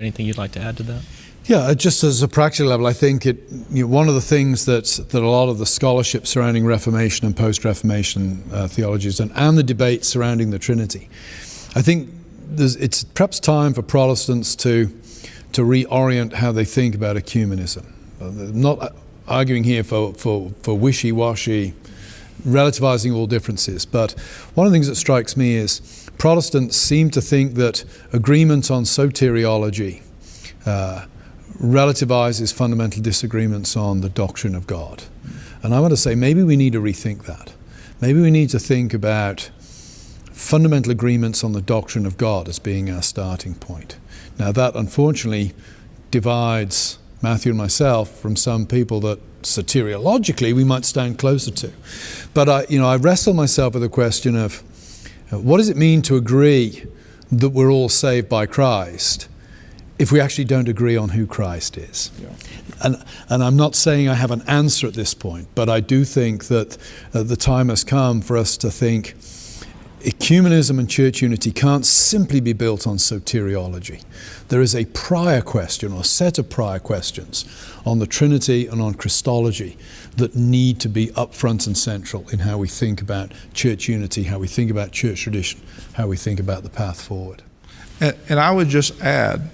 Anything you'd like to add to that? Yeah, just as a practical level, I think one of the things that a lot of the scholarship surrounding Reformation and post-Reformation theologies and the debate surrounding the Trinity, I think it's perhaps time for Protestants to reorient how they think about ecumenism. I'm not arguing here for wishy-washy, relativizing all differences, but one of the things that strikes me is Protestants seem to think that agreement on soteriology relativizes fundamental disagreements on the doctrine of God. And I want to say maybe we need to rethink that. Maybe we need to think about fundamental agreements on the doctrine of God as being our starting point. Now that unfortunately divides Matthew and myself from some people that soteriologically we might stand closer to. But I wrestle myself with the question of what does it mean to agree that we're all saved by Christ if we actually don't agree on who Christ is? Yeah. And I'm not saying I have an answer at this point, but I do think that the time has come for us to think ecumenism and church unity can't simply be built on soteriology. There is a prior question or set of prior questions on the Trinity and on Christology that need to be up front and central in how we think about church unity, how we think about church tradition, how we think about the path forward. And I would just add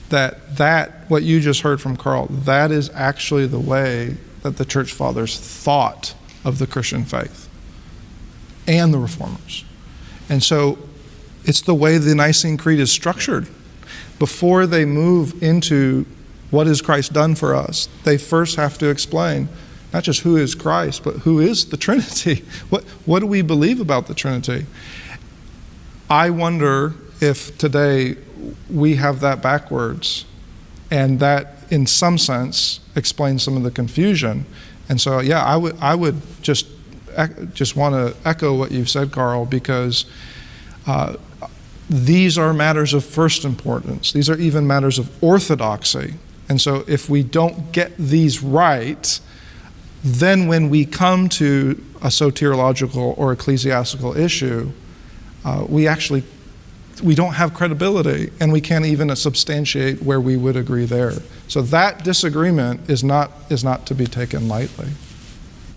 that what you just heard from Carl, that is actually the way that the church fathers thought of the Christian faith and the reformers. And so it's the way the Nicene Creed is structured. Before they move into what has Christ done for us, they first have to explain not just who is Christ, but who is the Trinity. What do we believe about the Trinity? I wonder if today we have that backwards, and that in some sense explains some of the confusion. And so yeah, I would just want to echo what you've said, Carl, because these are matters of first importance. These are even matters of orthodoxy. And so if we don't get these right, then when we come to a soteriological or ecclesiastical issue, we don't have credibility, and we can't even substantiate where we would agree there. So that disagreement is not to be taken lightly.